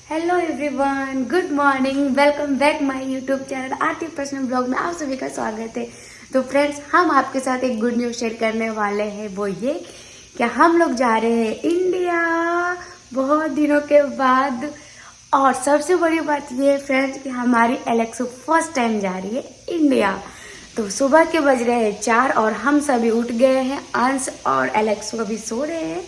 Hello everyone, good morning, welcome back my YouTube channel Aarti personal blog में आप सभी का स्वागत है। तो फ्रेंड्स, हम आपके साथ एक गुड न्यूज़ शेयर करने वाले हैं। वो ये कि हम लोग जा रहे हैं इंडिया बहुत दिनों के बाद। और सबसे बड़ी बात ये है फ्रेंड्स कि हमारी एलेक्सो फर्स्ट टाइम जा रही है इंडिया। तो सुबह के बज रहे हैं 4 और हम सभी उठ गए हैं। अंश और एलेक्सो अभी सो रहे हैं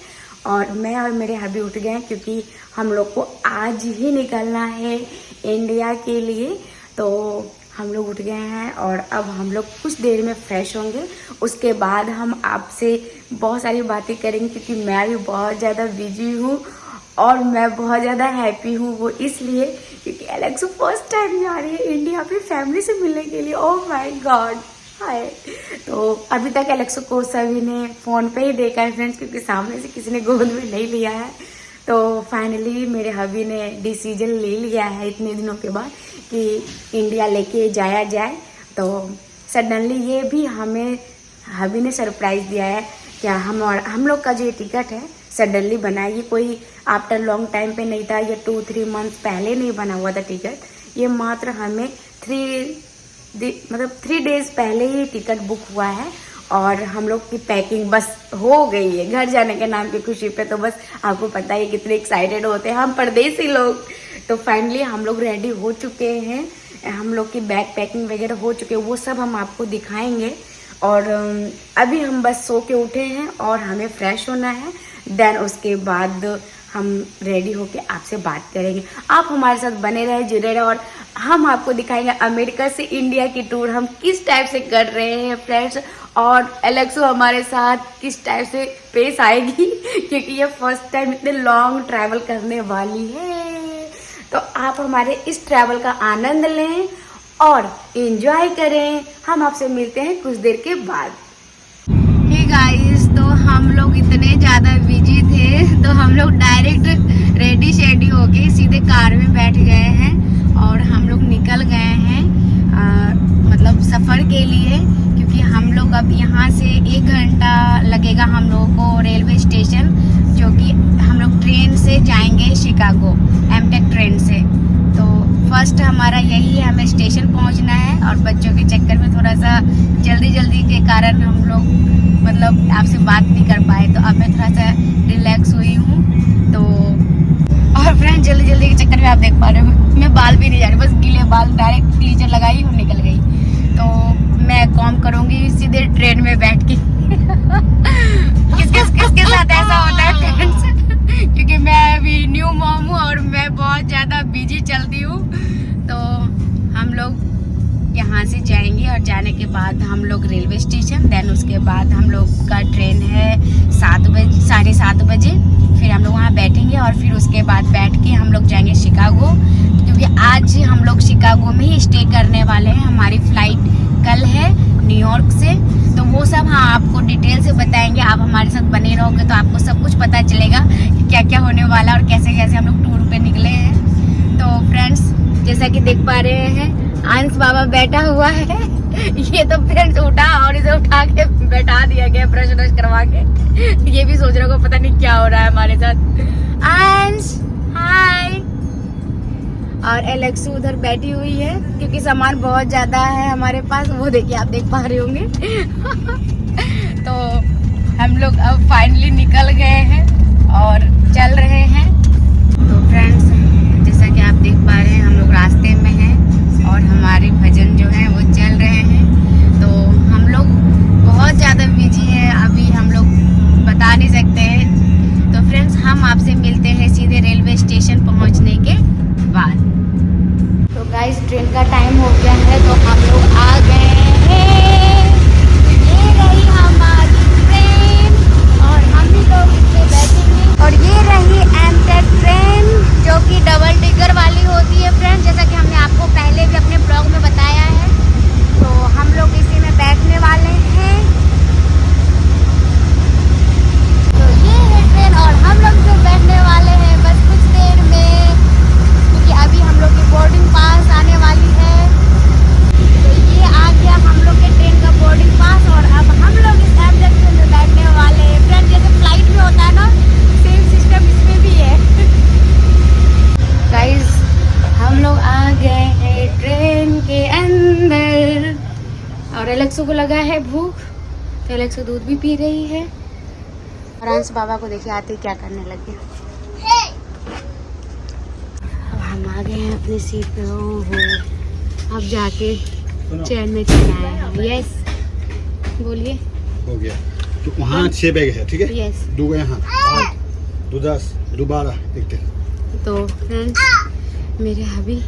और मैं और मेरे हबी उठ गए हैं क्योंकि हम लोग को आज ही निकलना है इंडिया के लिए। तो हम लोग उठ गए हैं और अब हम लोग कुछ देर में फ्रेश होंगे। उसके बाद हम आपसे बहुत सारी बातें करेंगे क्योंकि मैं भी बहुत ज़्यादा बिजी हूँ और मैं बहुत ज़्यादा हैप्पी हूँ। वो इसलिए क्योंकि एलेक्सो फर्स्ट टाइम जा रही है इंडिया अपनी फैमिली से मिलने के लिए। ओह माय गॉड, हाय। तो अभी तक एलेक्सो को सभी ने फ़ोन पे ही देखा है फ्रेंड्स, क्योंकि सामने से किसी ने गोद में नहीं लिया है। तो फाइनली मेरे हबी ने डिसीजन ले लिया है इतने दिनों के बाद कि इंडिया लेके जाया जाए। तो सडनली ये भी हमें हबी ने सरप्राइज़ दिया है क्या हम लोग का जो ये टिकट है सडनली बना है। ये कोई आफ्टर लॉन्ग टाइम पे नहीं था, ये 2-3 मंथ पहले नहीं बना हुआ था टिकट। ये मात्र हमें 3 डेज पहले ही टिकट बुक हुआ है और हम लोग की पैकिंग बस हो गई है घर जाने के नाम की खुशी पे। तो बस आपको पता है कितने एक्साइटेड होते हैं हम परदेसी लोग। तो फाइनली हम लोग रेडी हो चुके हैं, हम लोग की बैग पैकिंग वगैरह हो चुके हैं, वो सब हम आपको दिखाएंगे। और अभी हम बस सो के उठे हैं और हमें फ्रेश होना है। देन उसके बाद हम रेडी होके आपसे बात करेंगे। आप हमारे साथ बने रहे, जुड़े रहे और हम आपको दिखाएंगे अमेरिका से इंडिया की टूर हम किस टाइप से कर रहे हैं फ्रेंड्स। और एलेक्सो हमारे साथ किस टाइप से पेश आएगी क्योंकि ये फर्स्ट टाइम इतने लॉन्ग ट्रैवल करने वाली है। तो आप हमारे इस ट्रैवल का आनंद लें और एंजॉय करें। हम आपसे मिलते हैं कुछ देर के बाद। हे गाइस, तो हम लोग इतने ज़्यादा बिजी थे तो हम लोग डायरेक्ट रेडी शेडी होके सीधे कार में बैठ गए हैं और हम लोग निकल गए हैं मतलब सफ़र के लिए। क्योंकि हम लोग अब यहाँ से 1 घंटा लगेगा हम लोगों को रेलवे स्टेशन, जो कि हम लोग ट्रेन से जाएंगे शिकागो, एमटेक ट्रेन से। तो फर्स्ट हमारा यही है, हमें स्टेशन पहुँचना है और बच्चों के चक्कर में थोड़ा सा जल्दी के कारण हम लोग मतलब आपसे बात नहीं कर पाए। तो अब मैं थोड़ा सा रिलैक्स हुई हूँ। तो और फ्रेंड जल्दी के चक्कर में आप देख पा रहे हो मैं बाल भी नहीं जा रही, बस गीले बाल डायरेक्ट क्लीचर लगाई और निकल गई। तो मैं कॉम करूँगी सीधे ट्रेन में बैठ के किसके साथ ऐसा होता है फ्रेंड्स क्योंकि मैं अभी न्यू मॉम हूँ और मैं बहुत ज़्यादा बिजी चलती हूँ। तो हम लोग यहाँ से जाएंगे और जाने के बाद हम लोग रेलवे स्टेशन, देन उसके बाद हम लोग का ट्रेन है 7:30 बजे। फिर हम लोग वहाँ बैठेंगे और फिर उसके बाद बैठ के हम लोग जाएंगे शिकागो, क्योंकि आज हम लोग शिकागो में ही स्टे करने वाले हैं। हमारी फ्लाइट कल है न्यूयॉर्क से। तो वो सब हाँ आपको डिटेल से बताएंगे। आप हमारे साथ बने रहोगे तो आपको सब कुछ पता चलेगा कि क्या क्या होने वाला और कैसे हम लोग टूर पे निकले हैं। तो फ्रेंड्स, जैसा कि देख पा रहे हैं अंश बाबा बैठा हुआ है। ये तो फ्रेंड्स उठा और इसे उठा के बैठा दिया गया ब्रश करवा के। ये भी सोच रहे हो पता नहीं क्या हो रहा है हमारे साथ। अंश हाय। और एलेक्सो उधर बैठी हुई है क्योंकि सामान बहुत ज़्यादा है हमारे पास, वो देखिए आप देख पा रहे होंगे तो हम लोग अब फाइनली निकल गए हैं और चल रहे हैं। तो फ्रेंड्स, जैसा कि आप देख पा रहे हैं हम लोग रास्ते में हैं और हमारे भजन जो हैं वो चल रहे हैं। तो हम लोग बहुत ज़्यादा बिजी हैं, अभी हम लोग बता नहीं सकते हैं। तो फ्रेंड्स, हम आपसे मिलते हैं सीधे रेलवे स्टेशन पहुंचने के बाद। तो गाइस, ट्रेन का टाइम हो गया है तो हम लोग आ गए हैं। ये रही हमारी ट्रेन और हम ही लोग इसमें बैठेंगे और ये रही एमटेक एलेक्सो को लगा है भूख, तो एलेक्सो दूध भी पी रही है। और अंश बाबा को देखिए आते क्या करने लग गया। अब हम आ गए हैं अपनी सीट पे। ओहो, अब जाके चैन में चढ़ना है। यस बोलिए। हो गया। तो वहाँ 6 बैग है, ठीक है? यस। 2 यहाँ 8, 2 10, 2 12 देखते हैं। तो फ्रेंड्स मेरे हबी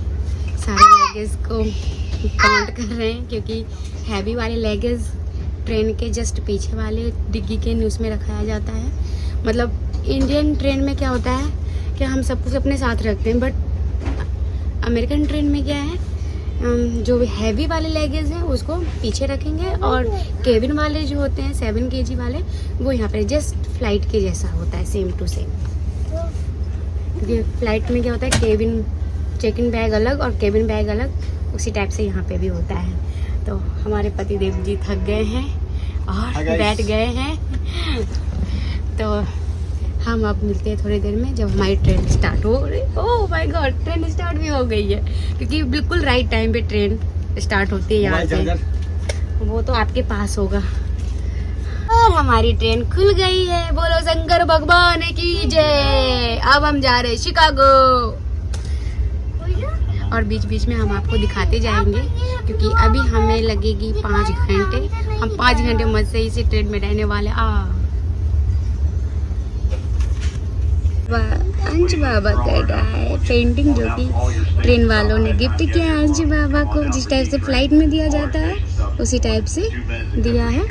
सारे लगेज को काउंट कर रहे हैं, क्योंकि हैवी वाले लगेज ट्रेन के जस्ट पीछे वाले डिग्गी के न्यूज़ में रखाया जाता है। मतलब इंडियन ट्रेन में क्या होता है कि हम सब कुछ अपने साथ रखते हैं, बट अमेरिकन ट्रेन में क्या है, जो हैवी वाले लगेज हैं उसको पीछे रखेंगे, और केबिन वाले जो होते हैं 7 kg वाले वो यहाँ पे जस्ट फ्लाइट के जैसा होता है, सेम टू सेम। फ्लाइट में क्या होता है, केबिन चेक इन बैग अलग और केबिन बैग अलग, उसी टाइप से यहाँ पे भी होता है। तो हमारे पति देव जी थक गए हैं और बैठ गए हैं, तो हम अब मिलते हैं थोड़ी देर में जब हमारी ट्रेन स्टार्ट हो रही। Oh my God, train start भी हो गई है, क्योंकि बिल्कुल राइट टाइम पे ट्रेन स्टार्ट होती है यहाँ से। वो तो आपके पास होगा। और हमारी ट्रेन खुल गई है, बोलो शंकर भगवान की जय। अब हम जा रहे हैं शिकागो, और बीच बीच में हम आपको दिखाते जाएंगे, क्योंकि अभी हमें लगेगी 5 घंटे। हम 5 घंटे मजे से इसी ट्रेन में रहने वाले। अंश बाबा कर रहा है पेंटिंग, जो कि ट्रेन वालों ने गिफ्ट किया है अंश बाबा को। जिस टाइप से फ्लाइट में दिया जाता है उसी टाइप से दिया है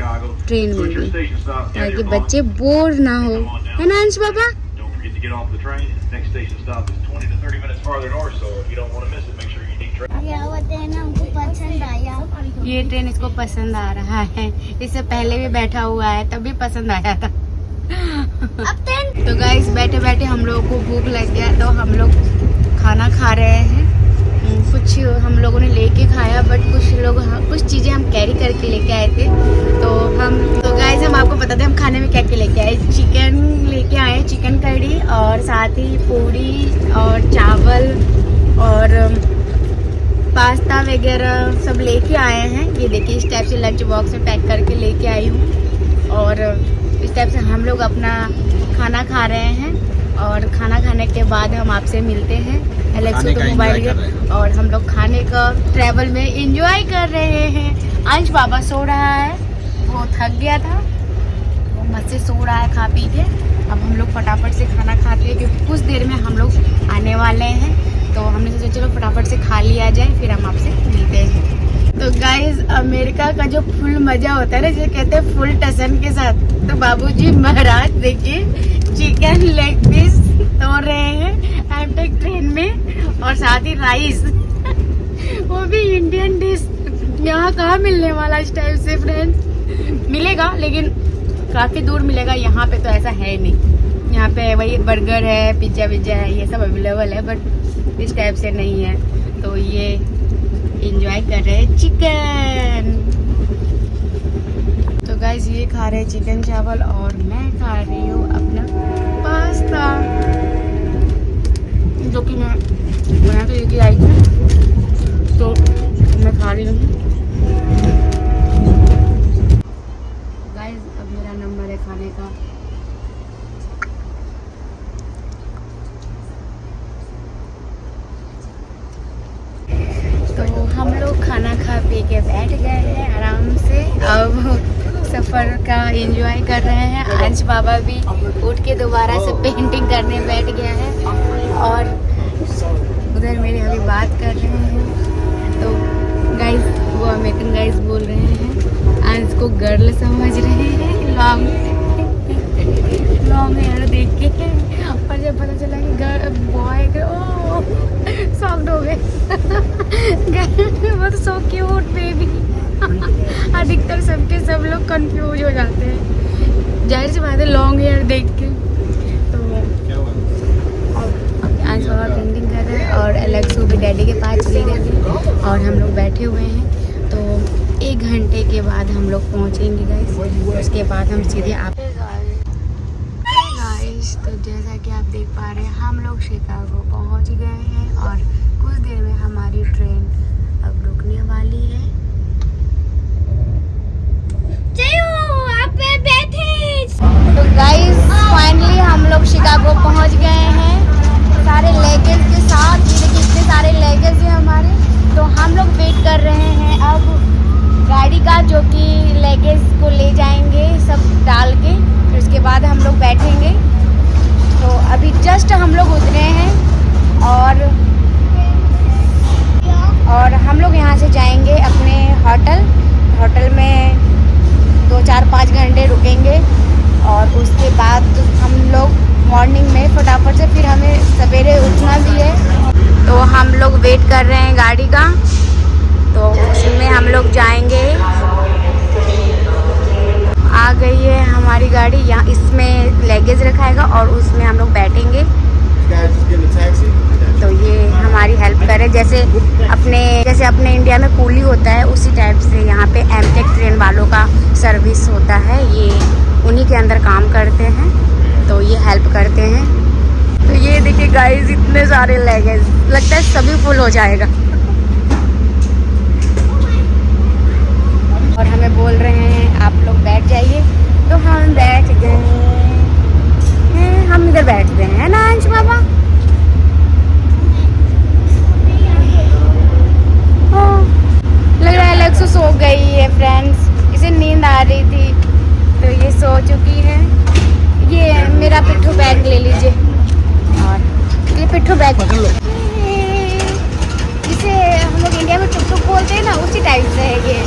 ट्रेन में भी, ताकि बच्चे बोर ना हो, है ना अंश बाबा? पसंद आया, ये ट्रेन इसको पसंद आ रहा है। इससे पहले भी बैठा हुआ है, तब भी पसंद आया था। तो गाइस बैठे बैठे हम लोगों को भूख लग गया, तो हम लोग खाना खा रहे हैं। कुछ हम लोगों ने लेके खाया, बट कुछ चीज़ें हम कैरी करके लेके आए थे। तो गाइस हम आपको बताते हैं हम खाने में क्या क्या लेके आए। चिकन लेके आए, चिकन कड़ी, और साथ ही पूरी और चावल और पास्ता वगैरह सब लेके आए हैं। ये देखिए इस टाइप से लंच बॉक्स में पैक करके लेके आई हूँ, और इस टाइप से हम लोग अपना खाना खा रहे हैं। और खाना खाने के बाद हम आपसे मिलते हैं। एलेक्सो तो मोबाइल है, और हम लोग खाने का ट्रैवल में एंजॉय कर रहे हैं। अंश बाबा सो रहा है, वो थक गया था, वो मस्त से सो रहा है खा पी के। अब हम लोग फटाफट से खाना खाते हैं, क्योंकि कुछ देर में हम लोग आने वाले हैं। तो हमने सोचा चलो फटाफट से खा लिया जाए, फिर हम आपसे मिलते हैं। तो गाइस अमेरिका का जो फुल मजा होता है ना, जिसे कहते हैं फुल टसन के साथ, तो बाबूजी महाराज देखिए चिकन लेग पीस तोड़ रहे हैं एमटेक ट्रेन में, और साथ ही राइस वो भी इंडियन डिश। यहाँ कहाँ मिलने वाला इस टाइप से फ्रेंड्स, मिलेगा लेकिन काफ़ी दूर मिलेगा, यहाँ पे तो ऐसा है नहीं। यहाँ पे वही बर्गर है, पिज्ज़ा है, ये सब अवेलेबल है, बट इस टाइप से नहीं है। तो ये एंजॉय कर रहे हैं चिकन। तो गाइस ये खा रहे हैं चिकन चावल, और मैं खा रही हूँ अपना पास्ता, जो कि मैं बना तो लेके आई थी, तो मैं खा रही हूँ। गाइस अब मेरा नंबर है खाने का। तो हम लोग खाना खा पी के बैठ गए हैं आराम से। अब सफ़र का एंजॉय कर रहे हैं। अंश बाबा भी उठ के दोबारा से पेंटिंग करने बैठ गया है, और उधर मेरे अभी बात कर रहे हैं। तो गाइस वो अमेरिकन गाइस बोल रहे हैं, अंश को गर्ल समझ रहे हैं लॉन्ग हेयर देख के, और जब पता चला कि बॉय सॉफ्ट हो गए। वो तो सो क्यूट बेबी। अधिकतर सब लोग कंफ्यूज हो जाते हैं, जाहिर सी बात है लॉन्ग हेयर देख के। तो आज बाबा पेंटिंग कर रहे हैं, और एलेक्सो भी डैडी के पास चली गई थी, और हम लोग बैठे हुए हैं। तो 1 घंटे के बाद हम लोग पहुँचेंगे गाइस, उसके बाद हम सीधे आप तो जैसा कि आप देख पा रहे हैं हम लोग शिकागो पहुंच गए हैं, और कुछ देर में हमारी ट्रेन अब रुकने वाली है। गाइस फाइनली हम लोग शिकागो पहुंच गए हैं सारे लगेज के साथ। ये देखिए इतने सारे लगेज हैं हमारे। तो हम लोग वेट कर रहे हैं अब गाड़ी का, जो कि लगेज को ले जाएंगे सब डाल के, फिर उसके बाद हम लोग बैठेंगे। तो अभी जस्ट हम लोग उतरे हैं और हम लोग यहाँ से जाएंगे अपने होटल में 2-4-5 घंटे रुकेंगे और उसके बाद हम लोग मॉर्निंग में फटाफट से, फिर हमें सवेरे उठना भी है। तो हम लोग वेट कर रहे हैं गाड़ी का, तो उसमें हम लोग जाएंगे। आ गई है हमारी गाड़ी, यहाँ इसमें लगेज रखाएगा और उसमें हम लोग बैठेंगे। तो ये हमारी हेल्प करे, जैसे अपने इंडिया में कूली होता है उसी टाइप से यहाँ पे एमटेक ट्रेन वालों का सर्विस होता है। ये उन्हीं के अंदर काम करते हैं, तो ये हेल्प करते हैं। तो ये देखिए गाइस इतने सारे लगेज, लगता है सभी फुल हो जाएगा। और हमें बोल रहे हैं आप लोग बैठ जाइए, तो हम बैठ गए हैं। हम इधर बैठते हैं ना अंश बाबा। लग रहा है लेक्सो सो गई है फ्रेंड्स, इसे नींद आ रही थी तो ये सो चुकी है। ये मेरा पिट्ठू बैग ले लीजिए, और ये पिट्ठू बैग जिसे हम लोग इंडिया में टुक टुक बोलते हैं ना, उसी टाइप से है ये।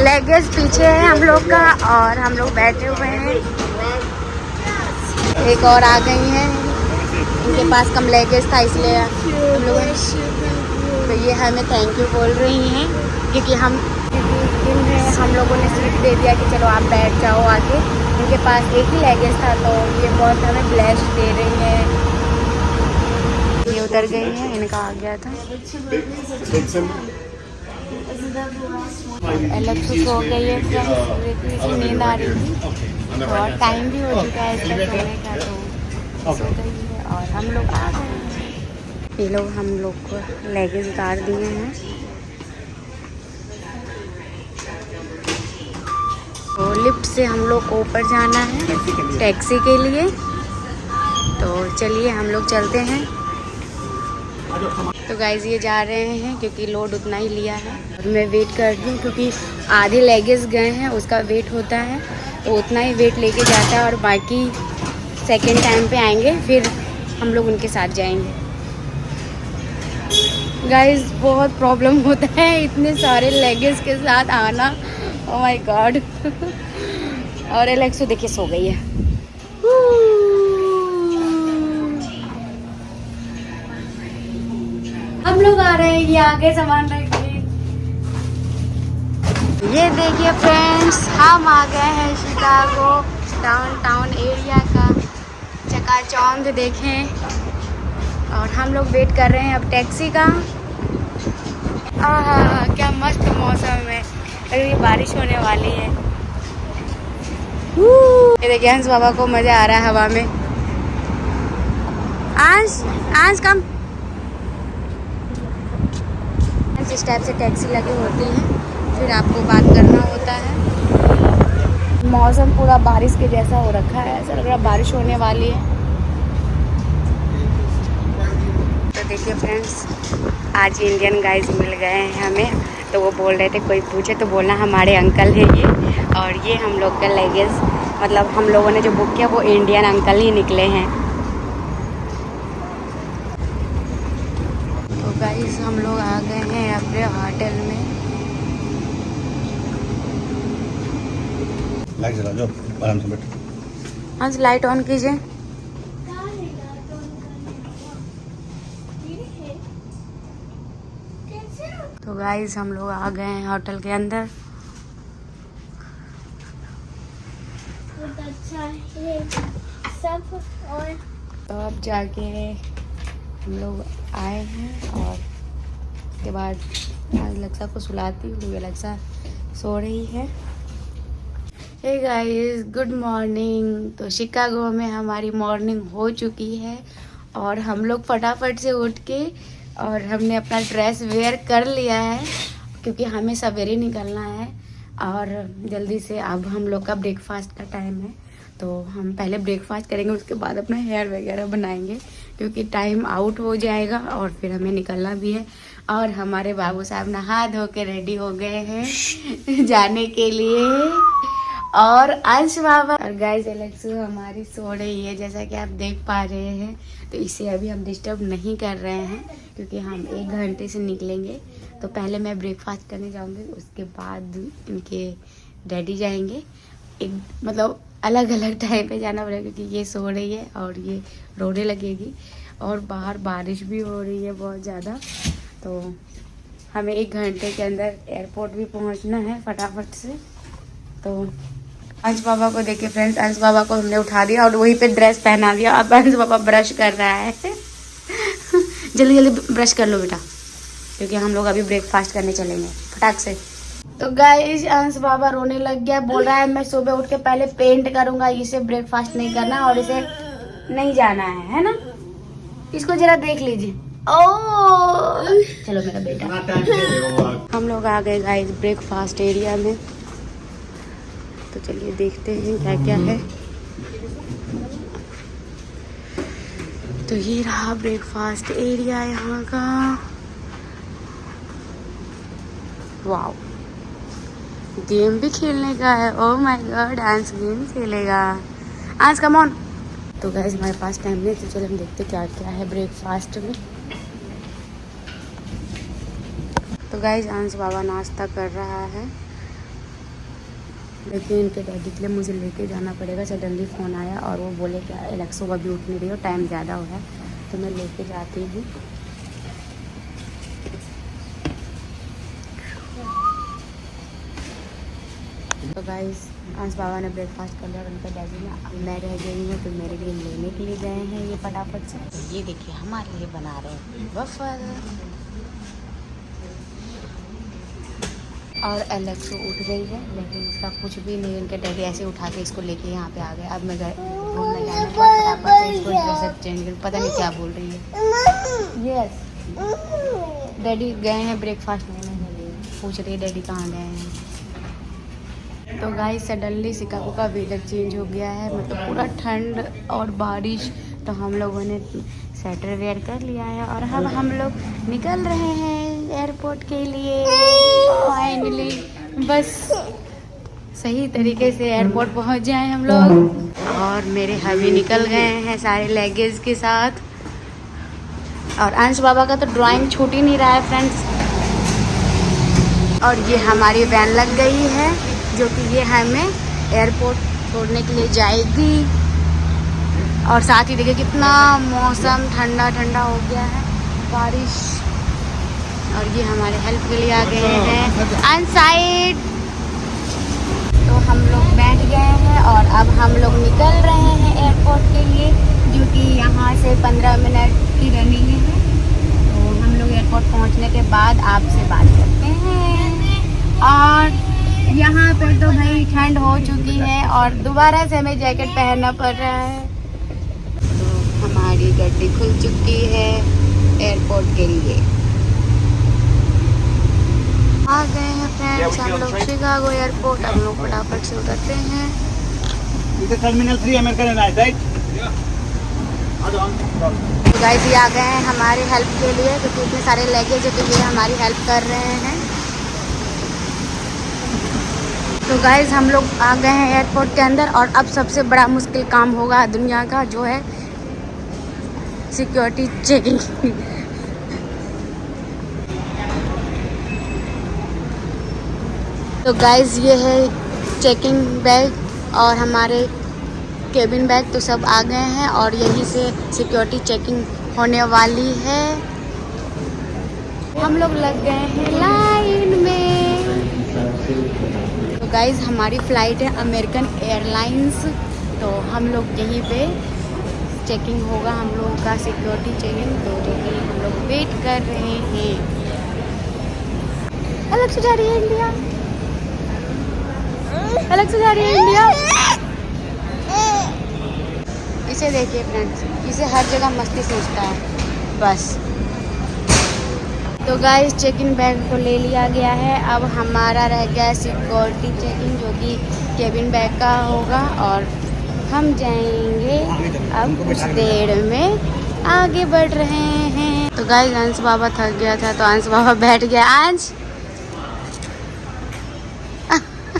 लगेज पीछे है हम लोग का और हम लोग बैठे हुए हैं। एक और आ गई हैं, उनके पास कम लगेज था इसलिए हम लोग, तो ये हमें थैंक यू बोल रही हैं क्योंकि हम लोगों ने सीट दे दिया कि चलो आप बैठ जाओ आके। उनके पास एक ही लगेज था, तो ये बहुत हमें ब्लेस दे रही हैं। ये उतर गई हैं, इनका आ गया था। एलेक्सो सो गई है फ्रेंड्स, नींद आ रही थी और टाइम भी हो चुका है इसका सोने का, तो सो गई है। और हम लोग आ गए हैं। ये लोग हम लोग को लगेज उतार दिए हैं। तो लिफ्ट से हम लोग को ऊपर जाना है टैक्सी के लिए, तो चलिए हम लोग चलते हैं। तो गाइज ये जा रहे हैं क्योंकि लोड उतना ही लिया है और मैं वेट कर रही हूँ क्योंकि आधे लगेज गए हैं, उसका वेट होता है तो उतना ही वेट लेके जाता है और बाकी सेकेंड टाइम पे आएंगे, फिर हम लोग उनके साथ जाएंगे। गाइज बहुत प्रॉब्लम होता है इतने सारे लगेज के साथ आना, ओह माय गॉड। और एलेक्सो देखिए सो गई है। हम लोग आ रहे हैं, ये आगे सामान रखिए। ये देखिए फ्रेंड्स, हम आ गए हैं शिकागो डाउनटाउन एरिया का चकाचौंध देखें। और हम लोग वेट कर रहे हैं अब टैक्सी का। आहा क्या मस्त मौसम है, अगर ये बारिश होने वाली है। ये देखिए हंस बाबा को मजा आ रहा है हवा में। आंस कम। इस टाइप से टैक्सी लगी होती है, फिर आपको बात करना होता है। मौसम पूरा बारिश के जैसा हो रखा है, ऐसा लग रहा है बारिश होने वाली है। तो देखिए फ्रेंड्स, आज इंडियन गाइस मिल गए हैं हमें, तो वो बोल रहे थे कोई पूछे तो बोलना हमारे अंकल हैं ये। और ये हम लोग का लगेज, मतलब हम लोगों ने जो बुक किया वो इंडियन अंकल ही निकले हैं। तो गाइस हम लोग आ गए हैं अपने होटल में। लाइट जला दो, आराम से बैठो। हाँ लाइट ऑन कीजिए। तो गाइस हम लोग आ गए हैं होटल के अंदर। अच्छा है सब। और तो अब जाके हम लोग आए हैं और उसके बाद अलेक्सा को सुलाती हूँ, अलेक्सा सो रही है। Hey guys good morning. तो शिकागो में हमारी मॉर्निंग हो चुकी है और हम लोग फटाफट से उठ के और हमने अपना ड्रेस वेयर कर लिया है क्योंकि हमें सवेरे निकलना है। और जल्दी से अब हम लोग का ब्रेकफास्ट का टाइम है, तो हम पहले ब्रेकफास्ट करेंगे, उसके बाद अपना हेयर वगैरह बनाएंगे क्योंकि टाइम आउट हो जाएगा और फिर हमें निकलना भी है। और हमारे बाबू साहब नहा धो के रेडी हो गए हैं जाने के लिए। और अंश बाबा और गाइस एलेक्सू हमारी सो रही है, जैसा कि आप देख पा रहे हैं। तो इसे अभी हम डिस्टर्ब नहीं कर रहे हैं क्योंकि हम 1 घंटे से निकलेंगे। तो पहले मैं ब्रेकफास्ट करने जाऊंगी, उसके बाद इनके डैडी जाएंगे। एक मतलब अलग अलग टाइम पे जाना पड़ेगा क्योंकि ये सो रही है और ये रोने लगेगी और बाहर बारिश भी हो रही है बहुत ज़्यादा। तो हमें 1 घंटे के अंदर एयरपोर्ट भी पहुंचना है फटाफट से। तो अंश बाबा को देखिए फ्रेंड्स, अंश बाबा को हमने उठा दिया और वहीं पे ड्रेस पहना दिया। अब अंश बाबा ब्रश कर रहा है जल्दी जल्दी ब्रश कर लो बेटा, क्योंकि हम लोग अभी ब्रेकफास्ट करने चलेंगे फटाक से। तो गाइस अंश बाबा रोने लग गया, बोल रहा है मैं सुबह उठ के पहले पेंट करूंगा, इसे ब्रेकफास्ट नहीं करना और इसे नहीं जाना है ना। इसको जरा देख लीजिए। ओ चलो मेरा बेटा। हम लोग आ गए गाइस ब्रेकफास्ट एरिया में, तो चलिए देखते हैं क्या क्या है। तो ये रहा ब्रेकफास्ट एरिया यहाँ का। वाओ, गेम भी खेलने का है। Oh my God, dance game खेलेगा आज, कम ऑन। तो गाइस हमारे पास टाइम नहीं, तो चलो हम देखते क्या क्या है ब्रेकफास्ट में। तो गाइस अंश बाबा नाश्ता कर रहा है, लेकिन इनके डैडी के लिए मुझे लेके जाना पड़ेगा। सडनली फ़ोन आया और वो बोले कि एलेक्सो अभी उठ नहीं रही हो, टाइम ज़्यादा हो है, तो मैं लेके जाती हूँ। तो गाइस अंश बाबा ने ब्रेकफास्ट कर लिया और उनके डैडी ने, अब मैं रह गई हूँ तो मेरे लिए लेने के लिए गए हैं ये फटाफट से। तो ये देखिए हमारे लिए बना रहे हैं वफल। और एलेक्सो उठ गई है, लेकिन उसका कुछ भी नहीं, उनके डैडी ऐसे उठा के इसको लेके यहाँ पे आ गए। अब मैं घूमने जाने के बाद फटाफट से इसको ड्रेस चेंज कर, पता नहीं क्या बोल रही है। यस डैडी गए हैं ब्रेकफास्ट लेने के लिए, पूछ रही है डैडी कहाँ गए हैं। तो गाइस सडनली शिकागो का वेदर चेंज हो गया है, मतलब पूरा ठंड और बारिश। तो हम लोगों ने स्वेटर वेयर कर लिया है और अब हम लोग निकल रहे हैं एयरपोर्ट के लिए फाइनली। बस सही तरीके से एयरपोर्ट पहुंच जाए हम लोग। और मेरे हबी निकल गए हैं सारे लगेज के साथ। और अंश बाबा का तो ड्राइंग छूट ही नहीं रहा है फ्रेंड्स। और ये हमारी वैन लग गई है, जो कि ये हमें एयरपोर्ट छोड़ने के लिए जाएगी। और साथ ही देखिए कितना मौसम ठंडा ठंडा हो गया है, बारिश। और ये हमारे हेल्प के लिए आ गए हैं अनसाइड। तो हम लोग बैठ गए हैं और अब हम लोग निकल रहे हैं एयरपोर्ट के लिए, जो कि यहाँ से 15 मिनट की रनिंग है। तो हम लोग एयरपोर्ट पहुँचने के बाद आपसे बात करते हैं। और यहाँ पे तो भाई ठंड हो चुकी है और दोबारा से हमें जैकेट पहनना पड़ रहा है। तो हमारी गाड़ी खुल चुकी है एयरपोर्ट के लिए। आ गए हैं फ्रेंड्स हम लोग शिकागो एयरपोर्ट। हम लोग फटाफट से उतरते हैं। Terminal 3 American airlines, right? तो गाइस ये आ गए हैं हमारी हेल्प के लिए, क्योंकि इतने सारे लगेज है तो ये हमारी हेल्प कर रहे हैं। तो गाइस हम लोग आ गए हैं एयरपोर्ट के अंदर और अब सबसे बड़ा मुश्किल काम होगा दुनिया का, जो है सिक्योरिटी चेकिंग। तो गाइस ये है चेकिंग बैग और हमारे केबिन बैग, तो सब आ गए हैं और यहीं से सिक्योरिटी चेकिंग होने वाली है। हम लोग लग गए हैं लाइन में। तो गाइस हमारी फ़्लाइट है अमेरिकन एयरलाइंस, तो हम लोग यहीं पे चेकिंग होगा हम लोगों का, सिक्योरिटी चेकिंग। तो यही हम लोग वेट कर रहे हैं। अलग से जा रही है इंडिया, अलग से जा रही है इंडिया। इसे देखिए फ्रेंड्स, इसे हर जगह मस्ती सोचता है बस। तो गाइस चेक इन बैग को ले लिया गया है। अब हमारा रह गया है सिक्योरिटी चेक इन, जो कि केबिन बैग का होगा, और हम जाएंगे अब कुछ देर में, आगे बढ़ रहे हैं। तो गाइस अंश बाबा थक गया था तो अंश बाबा बैठ गया। अंश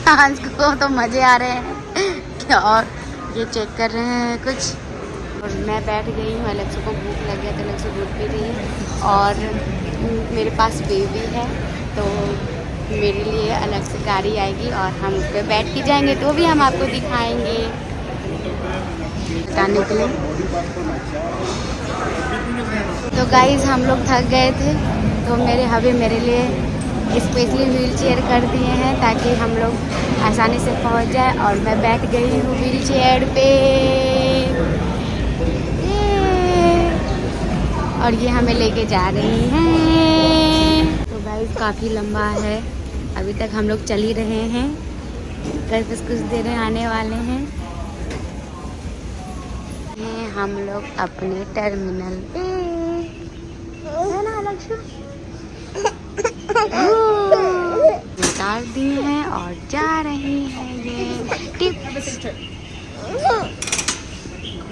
अंश को तो मजे आ रहे हैं और ये चेक कर रहे हैं कुछ, और मैं बैठ गई हूँ। अलेक्सा को भूख लग गया तो अलेक्सा दूध पी रही है, और मेरे पास बेबी है तो मेरे लिए अलग से गाड़ी आएगी और हम उस पर बैठ के जाएंगे, तो भी हम आपको दिखाएंगे बताने के लिए। तो गाइस हम लोग थक गए थे तो मेरे हबी मेरे लिए स्पेशली व्हील चेयर कर दिए हैं ताकि हम लोग आसानी से पहुंच जाए, और मैं बैठ गई हूँ व्हील चेयर पे, और ये हमें लेके जा रही हैं। तो गाइस काफ़ी लंबा है, अभी तक हम लोग चल ही रहे हैं, बस कुछ देर में आने वाले हैं। हम लोग अपने टर्मिनल पे, है ना लक्ष्य? उतार दिए हैं और जा रही हैं, ये टिप्स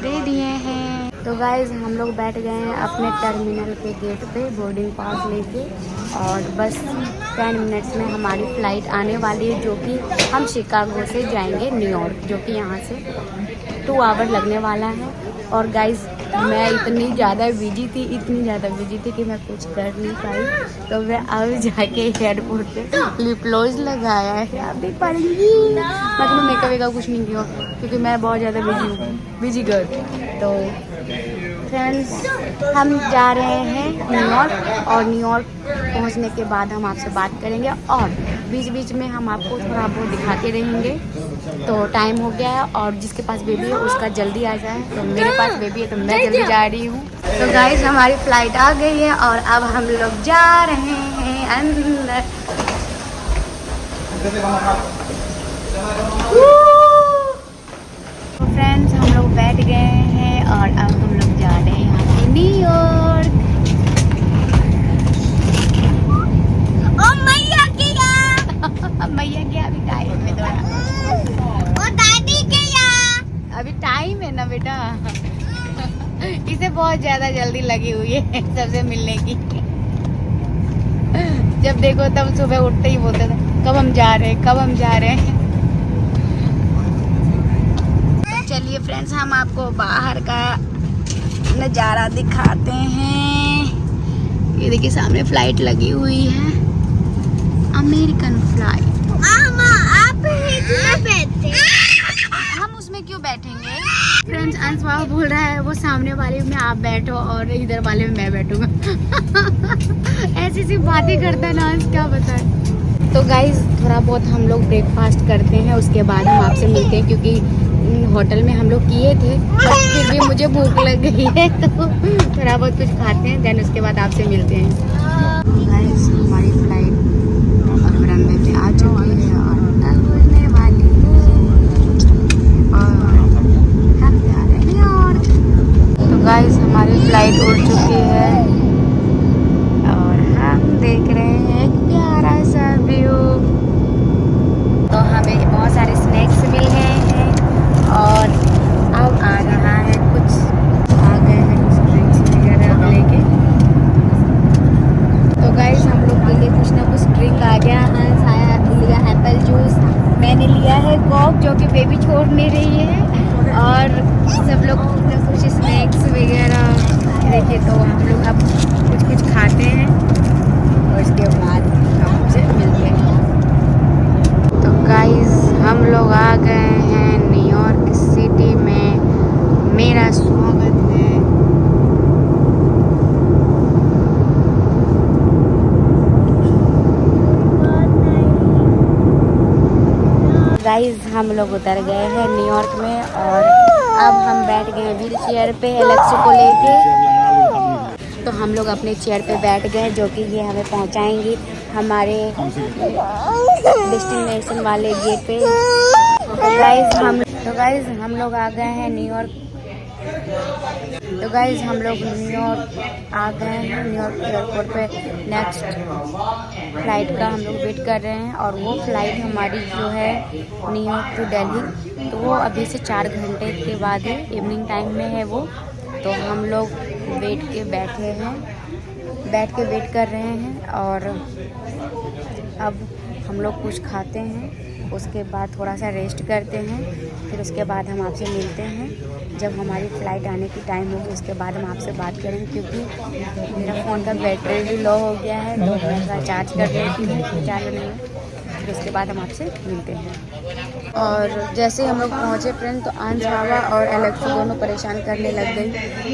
दे दिए हैं। तो गाइज हम लोग बैठ गए हैं अपने टर्मिनल के गेट पे बोर्डिंग पास लेके, और बस 10 मिनट्स में हमारी फ़्लाइट आने वाली है, जो कि हम शिकागो से जाएंगे न्यूयॉर्क, जो कि यहाँ से 2 आवर लगने वाला है। और गाइज मैं इतनी ज़्यादा बिजी थी कि मैं कुछ कर नहीं पाई, तो मैं अब जाके एयरपोर्ट पे लिप ग्लॉस लगाया है, आप देख पा रही। मतलब मेकअप वेकअप कुछ नहीं किया क्योंकि मैं बहुत ज़्यादा बिजी गर्ल। तो फ्रेंड्स हम जा रहे हैं न्यूयॉर्क, और न्यूयॉर्क पहुंचने के बाद हम आपसे बात करेंगे, और बीच बीच में हम आपको थोड़ा बहुत दिखाते रहेंगे। तो टाइम हो गया है, और जिसके पास बेबी है उसका जल्दी आ जाए, तो मेरे पास बेबी है तो मैं जल्दी जा रही हूँ। तो गाइस हमारी फ़्लाइट आ गई है और अब हम लोग जा रहे हैं अंदर। तो फ्रेंड्स हम लोग बैठ गए हैं और अब हम लोग जा रहे हैं यहाँ से न्यूयॉर्क। मैया क्या अभी टाइम है थोड़ा, और दादी क्या अभी टाइम है ना बेटा। इसे बहुत ज्यादा जल्दी लगी हुई है सबसे मिलने की। जब देखो तब सुबह उठते ही बोलते थे कब हम जा रहे हैं। चलिए फ्रेंड्स हम आपको बाहर का नज़ारा दिखाते हैं। ये देखिए सामने फ्लाइट लगी हुई है, अमेरिकन फ्लाइट। आप इसमें बैठे, हम उसमें क्यों बैठेंगे? फ्रेंड्स अंश बाबा बोल रहा है वो सामने वाले में आप बैठो और इधर वाले में मैं बैठूंगा। ऐसी सी बातें करता है ना अंश, क्या बताए। तो गाइज थोड़ा बहुत हम लोग ब्रेकफास्ट करते हैं, उसके बाद हम आपसे मिलते हैं, क्योंकि होटल में हम लोग किए थे पर फिर भी मुझे भूख लग गई है, तो थोड़ा बहुत कुछ खाते हैं, देन उसके बाद आपसे मिलते हैं। गाइज हमारी फ्लाइट रनवे पे आ चुकी है और उड़ने वाली है, और हम जा रहे हैं न्यूयॉर्क। तो गाइस हमारी फ्लाइट उड़ चुकी है और हम देख रहे हैं एक प्यारा सा व्यू। तो हमें बहुत सारे स्नैक्स मिल गए हैं और अब आ रहा है कुछ आ गए हैं कुछ ड्रिंक्स वगैरह लेके। तो गाइस हम लोग के लिए कुछ ना कुछ ड्रिंक आ गया। हंस आया लिया एप्पल जूस, मैंने लिया है कोक जो कि बेबी छोड़ नहीं रही है, और सब लोग कुछ स्नैक्स वगैरह। देखिए तो हम लोग अब कुछ खाते हैं और उसके बाद हमसे मिलते हैं। तो गाइस हम लोग आ गए हैं न्यूयॉर्क सिटी में, मेरा स्वागत है। गाइस हम लोग उतर गए हैं न्यूयॉर्क में और अब हम बैठ गए व्हील चेयर पे एलेक्सो को लेके। तो हम लोग अपने चेयर पे बैठ गए जो कि ये हमें पहुंचाएंगी हमारे डेस्टिनेशन वाले गेट पे। तो गाइस हम लोग आ गए हैं न्यूयॉर्क तो गाइज हम लोग न्यूयॉर्क आ गए हैं। न्यूयॉर्क एयरपोर्ट पे नेक्स्ट फ़्लाइट का हम लोग वेट कर रहे हैं और वो फ़्लाइट हमारी जो है न्यूयॉर्क टू दिल्ली, तो वो अभी से 4 घंटे के बाद है, इवनिंग टाइम में है वो। तो हम लोग बैठ के वेट कर रहे हैं और अब हम लोग कुछ खाते हैं, उसके बाद थोड़ा सा रेस्ट करते हैं, फिर उसके बाद हम आपसे मिलते हैं जब हमारी फ़्लाइट आने की टाइम होगी। उसके बाद हम आपसे बात करेंगे क्योंकि मेरा फ़ोन का बैटरी भी लो हो गया है, तो मैं थोड़ा चार्ज कर लेती हूँ चार्ज होने में, फिर उसके बाद हम आपसे मिलते हैं। और जैसे हम लोग पहुँचे फ्रेंड, तो अंश बाबा और एलेक्सो दोनों परेशान करने लग गई,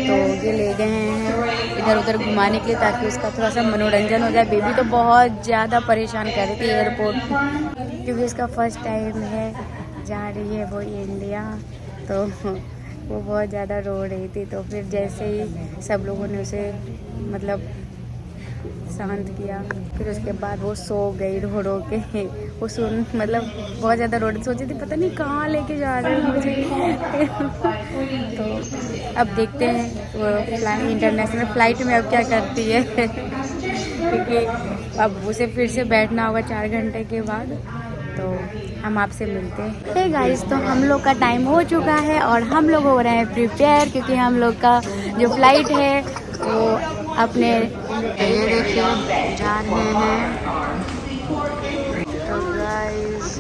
तो ये ले गए हैं इधर उधर घुमाने के लिए ताकि उसका थोड़ा सा मनोरंजन हो जाए। बेबी तो बहुत ज़्यादा परेशान कर रही थी एयरपोर्ट क्योंकि इसका फर्स्ट टाइम है, जा रही है वो इंडिया, तो वो बहुत ज़्यादा रो रही थी। तो फिर जैसे ही सब लोगों ने उसे मतलब शांत किया, फिर उसके बाद वो सो गई रो रो के। वो सुन मतलब बहुत ज़्यादा रो रही, सोची थी पता नहीं कहाँ लेके जा रहे हैं मुझे। तो अब देखते हैं वो इंटरनेशनल फ़्लाइट में अब क्या करती है क्योंकि अब उसे फिर से बैठना होगा 4 घंटे के बाद। तो हम आपसे मिलते हैं। हे गाइस, तो हम लोग का टाइम हो चुका है और हम लोग हो रहे हैं प्रिपेयर क्योंकि हम लोग का जो फ़्लाइट है वो अपने ये देखिए जा रहे हैं। तो गाइस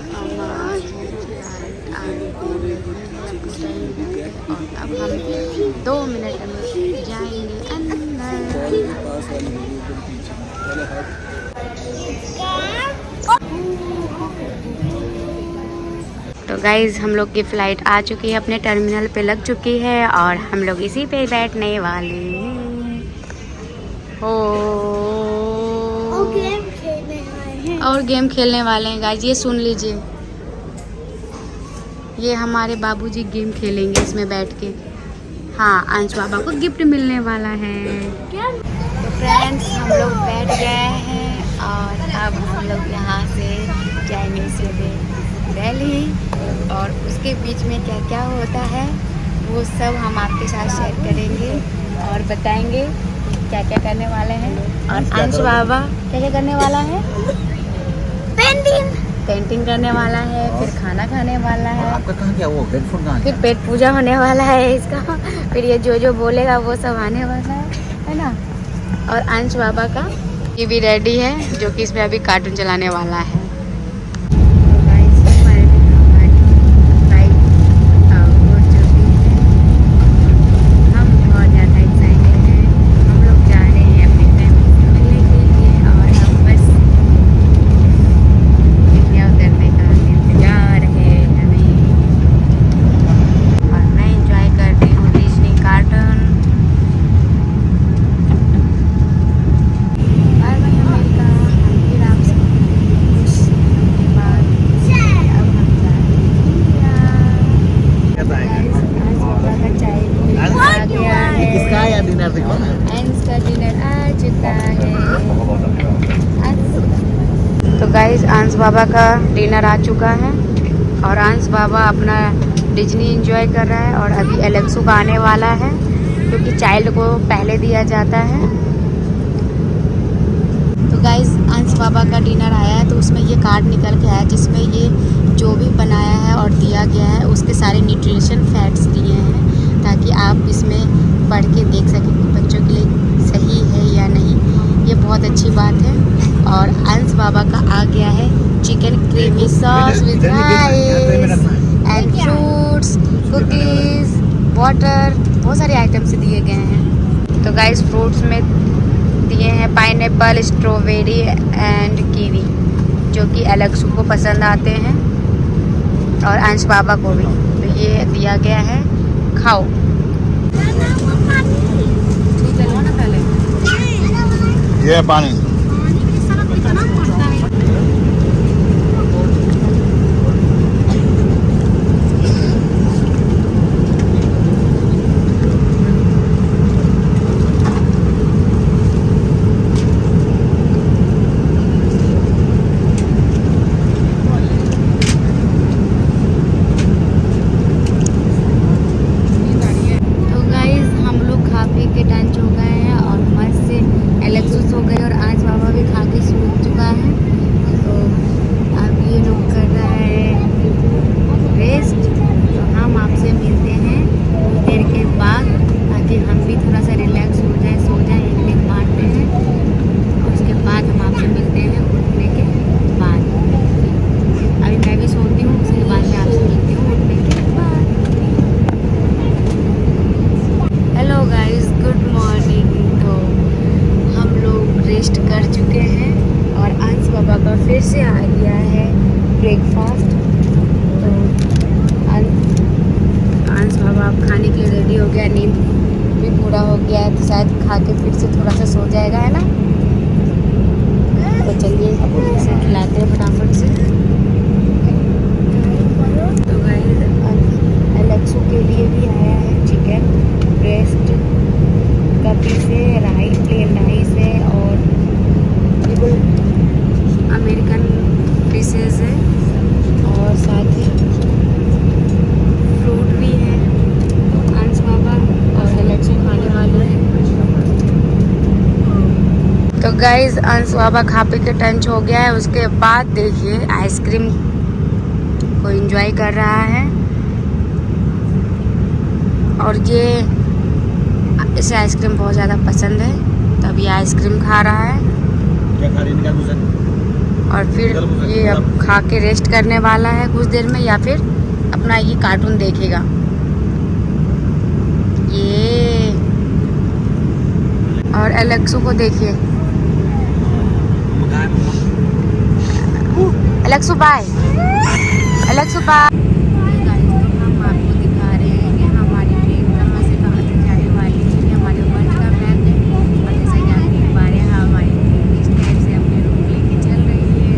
अब हम 2 मिनट में जाएंगे अंदर। तो गाइज़ हम लोग की फ़्लाइट आ चुकी है, अपने टर्मिनल पे लग चुकी है और हम लोग इसी पे बैठने वाले हैं। और गेम खेलने वाले हैं गाइज़, ये सुन लीजिए, ये हमारे बाबूजी गेम खेलेंगे इसमें बैठ के। हाँ, अंश बाबा को गिफ्ट मिलने वाला है। तो फ्रेंड्स हम लोग बैठ गए हैं और अब हम लोग यहाँ से जाएंगे सीधे दिल्ली, और उसके बीच में क्या क्या होता है वो सब हम आपके साथ शेयर करेंगे और बताएंगे क्या क्या करने वाले हैं। और अंश बाबा क्या क्या करने वाला है? पेंटिंग करने वाला है, फिर खाना खाने वाला है, आपका कहाँ गया वो हेडफोन कहाँ फिर पेट पूजा होने वाला है इसका, फिर ये जो बोलेगा वो सब आने वाला है ना। और अंश बाबा का ये भी रेडी है जो कि इसमें अभी कार्टून चलाने वाला है। तो गाइस अंश बाबा का डिनर आ चुका है और अंश बाबा अपना डिज्नी एंजॉय कर रहा है और अभी एलेक्सो का आने वाला है क्योंकि चाइल्ड को पहले दिया जाता है। तो गाइस अंश बाबा का डिनर आया है, तो उसमें ये कार्ड निकल के आया जिसमें ये जो भी बनाया है और दिया गया है उसके सारे न्यूट्रिशन फैक्ट्स दिए हैं ताकि आप इसमें पढ़ के देख सकें कि बच्चों के लिए सही है या नहीं। ये बहुत अच्छी बात है। और अंश बाबा का आ गया है chicken creamy sauce with rice and fruits, cookies, water, बहुत सारे आइटम्स दिए गए हैं। तो गाइस फ्रूट्स में दिए हैं पाइनएप्पल, स्ट्रॉबेरी एंड कीवी जो कि एलेक्सो को पसंद आते हैं और अंश बाबा को भी। तो ये दिया गया है, खाओ। ये पानी रेस्ट कर चुके हैं और अंश बाबा का फिर से आ गया है ब्रेकफास्ट। तो अंश बाबा अब खाने के लिए रेडी हो गया, नींद भी पूरा हो गया है, तो शायद खा के फिर से थोड़ा सा सो जाएगा, है ना। तो चलिए इसे खिलाते हैं फटाफट से। तो गाइस एलेक्सो के लिए भी आया है चिकन ब्रेस्ट का पीस है, राइस प्लेन राइस है और बिल्कुल अमेरिकन पीसेस है और साथ ही फ्रूट भी है। अंश बाबा और एलेक्सो खाने वाले हैं। तो गाइस अंश बाबा खा पी के टंच हो गया है। उसके बाद देखिए आइसक्रीम को एंजॉय कर रहा है और ये इसे आइसक्रीम बहुत ज़्यादा पसंद है, तो अब ये आइसक्रीम खा रहा है। क्या खा रही है? और फिर ये अब खा के रेस्ट करने वाला है कुछ देर में, या फिर अपना ये कार्टून देखेगा। ये और एलेक्सो को देखिए। Alexo bye, Alexo bye. हम आपको दिखा रहे हैं कि हमारी ट्रेन कहाँ से कहाँ तक जाने वाली है। ये हमारे वर्ल्ड का मैप है और जैसा कि आप देख पा रहे हैं हमारी ट्रेन इस टाइप से अपने रूट लेके चल रही है।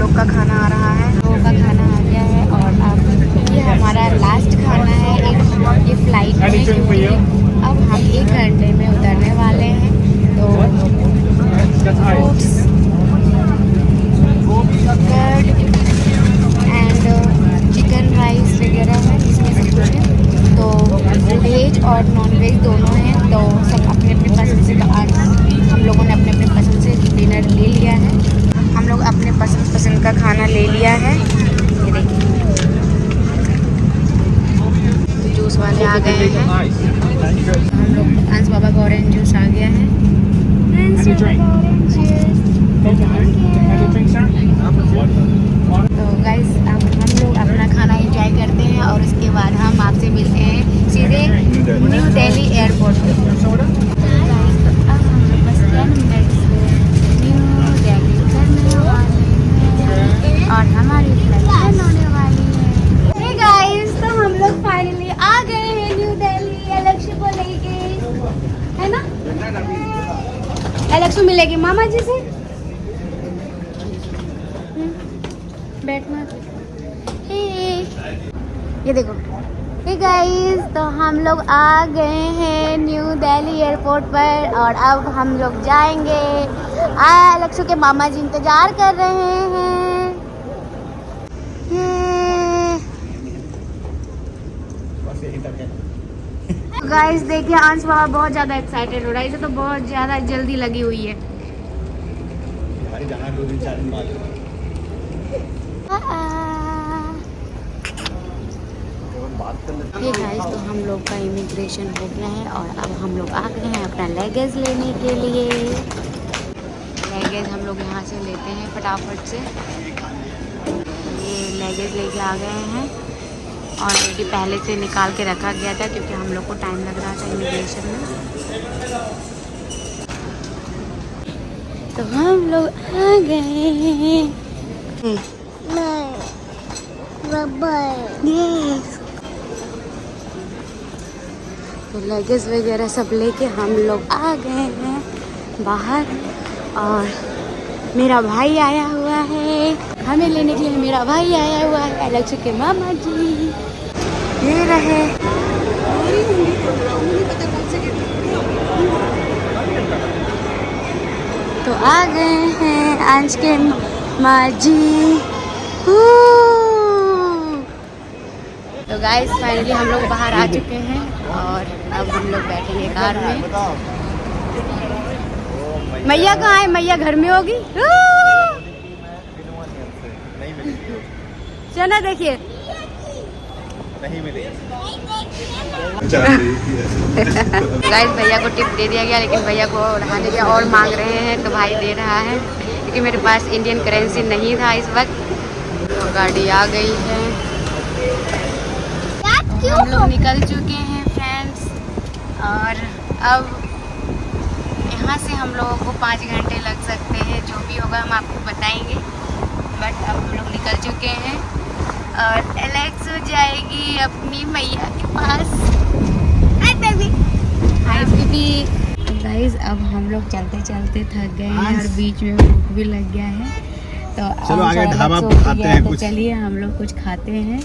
का खाना आ रहा है, लोगों का खाना आ गया है और अब ये हमारा लास्ट खाना है एक ये फ्लाइट में, क्योंकि अब हम 1 घंटे में उतरने वाले हैं। तो fruits curd and chicken rice वगैरह है, इसमें सब कुछ है। तो वेज और नॉन वेज दोनों हैं, तो सब अपने अपने पसंद से, तो आज हम लोगों ने अपने अपने पसंद से डिनर ले लिया है। हम लोग अपने पसंद का खाना ले लिया है। ये देखिए तो जूस वाले आ गए हैं। हम लोग अंश बाबा का ऑरेंज जूस आ गया है। तो गाइस अब हम लोग अपना खाना एंजॉय करते हैं और उसके बाद हम आपसे मिलते हैं सीधे न्यू दिल्ली एयरपोर्ट पर। और हमारी फ्लाइट होने वाली है। हे गाइस, तो हम लोग फाइनली आ गए हैं न्यू दिल्ली एलेक्सो को लेके, है ना। एलेक्सो मिलेगी मामा जी से। बैठना। ये देखो। हे गाइस, तो हम लोग आ गए हैं न्यू दिल्ली एयरपोर्ट पर और अब हम लोग जाएंगे। एलेक्सो के मामा जी इंतजार कर रहे हैं। गाइस देखिए अंश बाबा बहुत ज़्यादा एक्साइटेड हो रहा है, इसे तो बहुत ज़्यादा जल्दी लगी हुई है। जाना 2-4 दिन बाद। ये गाइस तो हम लोग का इमिग्रेशन हो गया है और अब हम लोग आ गए हैं अपना लगेज लेने के लिए। लगेज हम लोग यहाँ से लेते हैं फटाफट से। ये लगेज लेके आ गए हैं और ये पहले से निकाल के रखा गया था क्योंकि हम लोग को टाइम लग रहा था इमिग्रेशन में। तो हम लोग आ गए हैं। तो लगेज वगैरह सब लेके हम लोग आ गए हैं बाहर और मेरा भाई आया हुआ है हमें लेने के लिए। मेरा भाई आया हुआ है, एलेक्सो के मामा जी ये रहे। तो आ गए हैं अंश के माँ जी। तो तो गाइस फाइनली हम लोग बाहर आ चुके हैं और अब हम लोग बैठेंगे कार में। मैया कहाँ है? मैया घर में होगी। चलो देखिए नहीं मिलेगी। गाइस भैया को टिप दे दिया गया, लेकिन भैया को नहाने दिया और मांग रहे हैं तो भाई दे रहा है, क्योंकि मेरे पास इंडियन करेंसी नहीं था इस वक्त। तो गाड़ी आ गई है, हम लोग निकल चुके हैं फ्रेंड्स। और अब यहाँ से हम लोगों को 5 घंटे लग सकते हैं, जो भी होगा हम आपको बताएंगे। बट अब हम लोग निकल चुके हैं और एलेक्स हो जाएगी अपनी मैया के पास। Hi baby. Hi baby. Guys अब हम लोग चलते चलते थक गए हैं और बीच में भूख भी लग गया है, तो चलो आगे ढाबा खाते हैं कुछ। चलिए हम लोग कुछ खाते हैं,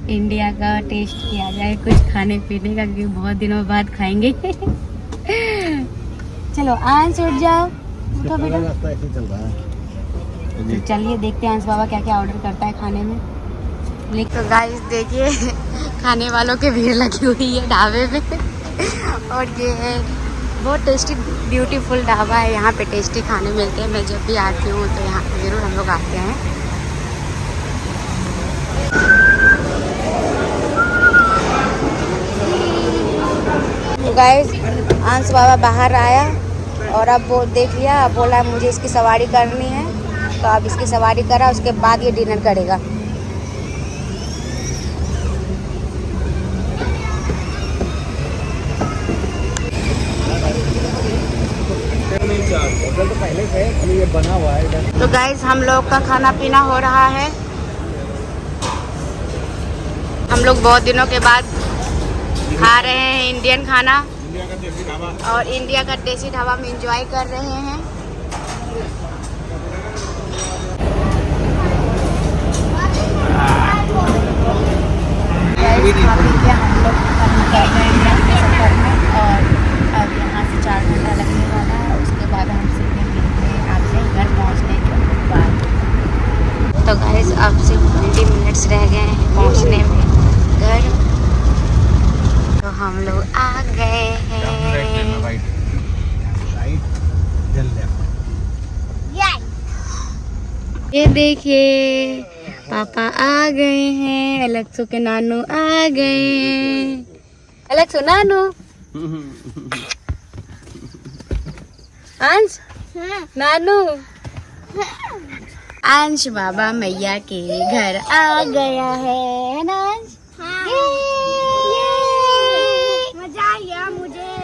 इंडिया का टेस्ट किया जाए कुछ खाने पीने का, क्योंकि बहुत दिनों बाद खाएंगे। चलो आंस उठ जाओ, उठो बेटा। रास्ता ऐसे चल रहा है। तो चलिए देखते हैं अंश बाबा क्या क्या ऑर्डर करता है खाने में। तो गाइस देखिए खाने वालों की भीड़ लगी हुई है ढाबे पे। और ये है बहुत टेस्टी ब्यूटीफुल ढाबा है, यहाँ पे टेस्टी खाने मिलते हैं। मैं जब भी आती हूँ तो यहाँ पे ज़रूर हम लोग आते हैं। तो गाइस अंश बाबा बाहर आया और अब वो देख लिया, अब बोला मुझे इसकी सवारी करनी है, तो अब इसकी सवारी करा, उसके बाद ये डिनर करेगा। होटल तो पहले से खाली ये बना हुआ है इधर। तो गाइस हम लोग का खाना पीना हो रहा है। हम लोग बहुत दिनों के बाद खा रहे हैं इंडियन खाना, इंडिया का देसी ढाबा। और इंडिया का देसी ढाबा में एंजॉय कर रहे हैं। खा पी के हम लोग निकल रहे हैं अपने सफर में, और अब यहाँ से 4 घंटा लगने वाला है। उसके बाद हमसे मिलते हैं आपसे घर पहुँचने के बाद। तो गाइस अब सिर्फ 20 मिनट्स रह गए हैं पहुँचने में घर, तो हम लोग आ गए हैं। ये देखिए पापा आ गए हैं, एलेक्सो के नानू आ गए हैं। एलेक्सो नानू। अंश नानू। अंश बाबा मैया के घर आ गया है ना अंश?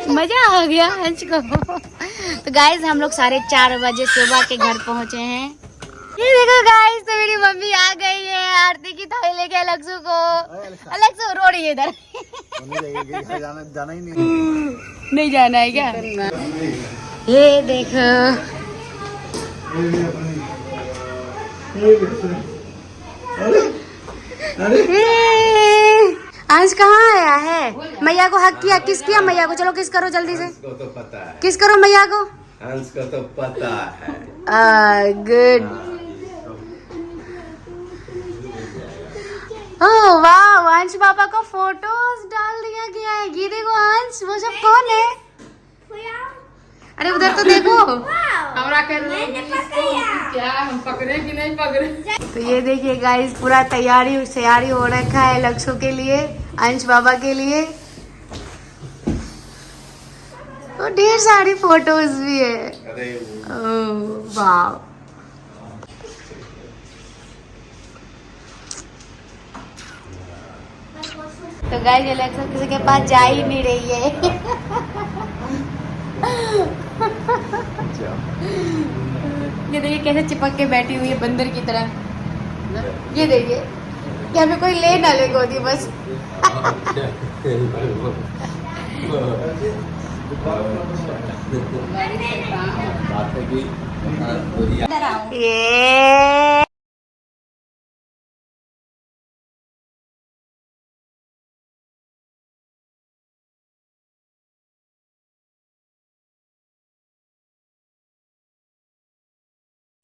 मजा आ गया अंश को। तो गाइस हम लोग 4:30 बजे सुबह के घर पहुंचे हैं। ये देखो गाइस, तो मेरी मम्मी आ गई है आरती की थाली लेके अलेक्सो को। अलेक्सो रो रही है इधर। जाना ही नहीं जाना है क्या? ये देखो अंश कहाँ आया है? मैया को हक किया, किस किया मैया को? चलो किस करो जल्दी से। तो पता है, किस करो मैया को। हंस को तो पता है। गुड। ओह वाह, अंश पापा का फोटोज डाल दिया गया है। ये देखो अंश, वो सब कौन है? अरे उधर तो देखो। हमरा कर क्या हम पकड़े कि नहीं पकड़े। तो ये देखिए गाइस, पूरा तैयारी हो रखा है लक्ष्यों के लिए, अंश बाबा के लिए। और ढेर सारी फोटोज भी है। ओह वाह। तो गाइस एलेक्सा किसी के पास जा ही नहीं रही है। ये देखिए कैसे चिपक के बैठी हुई है बंदर की तरह। ये देखिए क्या हमें कोई ले ना ले गोदी बस।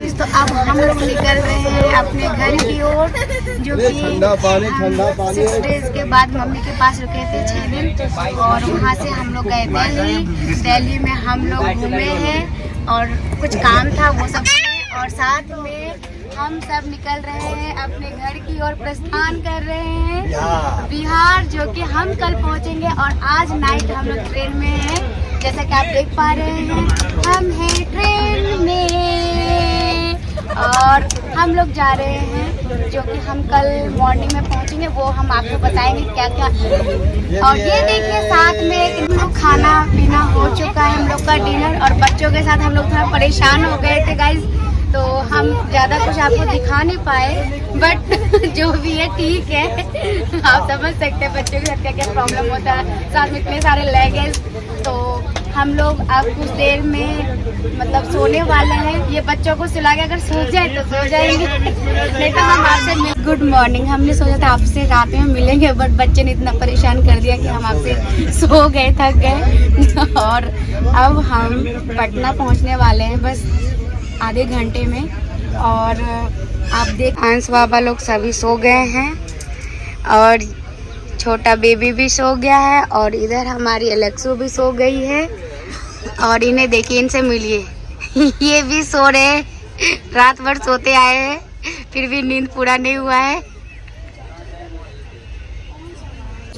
ये तो अब हम लोग निकल रहे हैं अपने घर की ओर, जो कि ठंडा पानी 6 डेज के बाद मम्मी के पास रुके थे 6 दिन, और वहाँ से हम लोग गए दिल्ली। दिल्ली में हम लोग घूमे हैं और कुछ काम था वो सब, और साथ में हम सब निकल रहे हैं अपने घर की ओर, प्रस्थान कर रहे हैं बिहार, जो कि हम कल पहुंचेंगे। और आज नाइट हम लोग ट्रेन में हैं, जैसा कि आप देख पा रहे हैं हम हैं ट्रेन में, और हम लोग जा रहे हैं, जो कि हम कल मॉर्निंग में पहुंचेंगे, वो हम आपको बताएंगे क्या क्या। और ये देखिए साथ में हम लोग खाना पीना हो चुका है, हम लोग का डिनर, और बच्चों के साथ हम लोग थोड़ा परेशान हो गए थे गाइस, तो हम ज़्यादा कुछ आपको दिखा नहीं पाए, बट जो भी है ठीक है। आप समझ सकते हैं बच्चों के साथ क्या क्या प्रॉब्लम होता है, साथ में इतने सारे लगेज। तो हम लोग अब कुछ देर में मतलब सोने वाले हैं, ये बच्चों को सुला के अगर सो जाए तो सो जाएंगे, नहीं तो हम आपसे गुड मॉर्निंग। हमने सोचा था आपसे रात में मिलेंगे, बट बच्चे ने इतना परेशान कर दिया कि हम आपसे सो गए, थक गए। और अब हम पटना पहुंचने वाले हैं बस आधे घंटे में, और आप देख अंश बाबा लोग सभी सो गए हैं, और छोटा बेबी भी सो गया है, और इधर हमारी एलेक्सो भी सो गई है, और इन्हें देखिए, इनसे मिलिए ये भी सो रहे हैं, रात भर सोते आए हैं, फिर भी नींद पूरा नहीं हुआ है।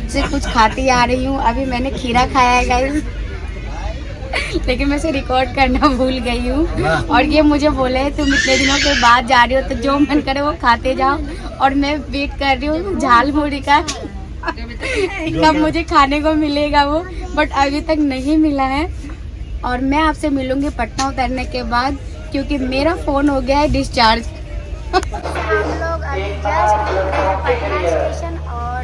से कुछ खाती आ रही हूँ, अभी मैंने खीरा खाया है गाइस, लेकिन मैं इसे रिकॉर्ड करना भूल गई हूँ, और ये मुझे बोले तुम इतने दिनों के बाद जा रही हो तो जो मन करे वो खाते जाओ, और मैं वेट कर रही हूँ झाल मुड़ी का कब मुझे खाने को मिलेगा वो, बट अभी तक नहीं मिला है। और मैं आपसे मिलूंगी पटना उतरने के बाद, क्योंकि मेरा फ़ोन हो गया है डिस्चार्ज। हम लोग अभी जस्ट पटना स्टेशन, और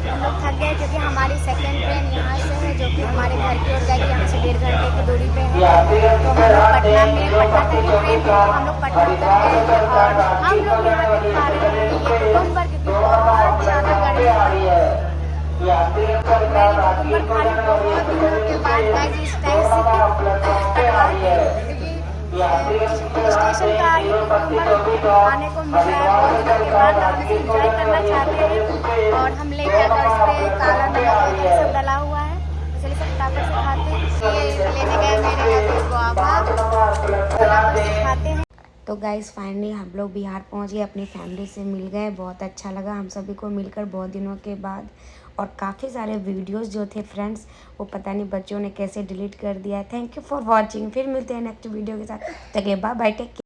हम लोग थक गए क्योंकि हमारी सेकंड ट्रेन यहाँ से है, जो कि हमारे घर की ओर जाएगी, यहाँ से 1.5 घंटे की दूरी पे है। तो हम लोग पटना तक की ट्रेन है, तो हम लोग पटना उतर गए, और हम लोग यहाँ देख पा रहे हैं ये कुकुम्बर, क्योंकि बहुत ज़्यादा गर्मी हो रही है। मैंने कुकुम्बर खाने बहुत दिनों के बाद गाइस इस टाइम से स्टेशन का ये कुकुम्बर खाने को मिल रहा है बहुत दिनों के बाद, हम इसे एंजॉय करना चाहते हैं, और हम लेके अगर इस पर काला नमक वगैरह सब डला हुआ है, इसलिए सब फटाफट से खाते हैं। ये लेने गए मेरे घर पे गुआवा, फटाफट से खाते हैं। तो गाइस फाइनली हम लोग बिहार पहुंच गए, अपनी फैमिली से मिल गए, बहुत अच्छा लगा हम सभी को मिलकर बहुत दिनों के बाद। और काफ़ी सारे वीडियोस जो थे फ्रेंड्स, वो पता नहीं बच्चों ने कैसे डिलीट कर दिया है। थैंक यू फॉर वॉचिंग, फिर मिलते हैं नेक्स्ट वीडियो के साथ, तक बाय बाय, टेक केयर।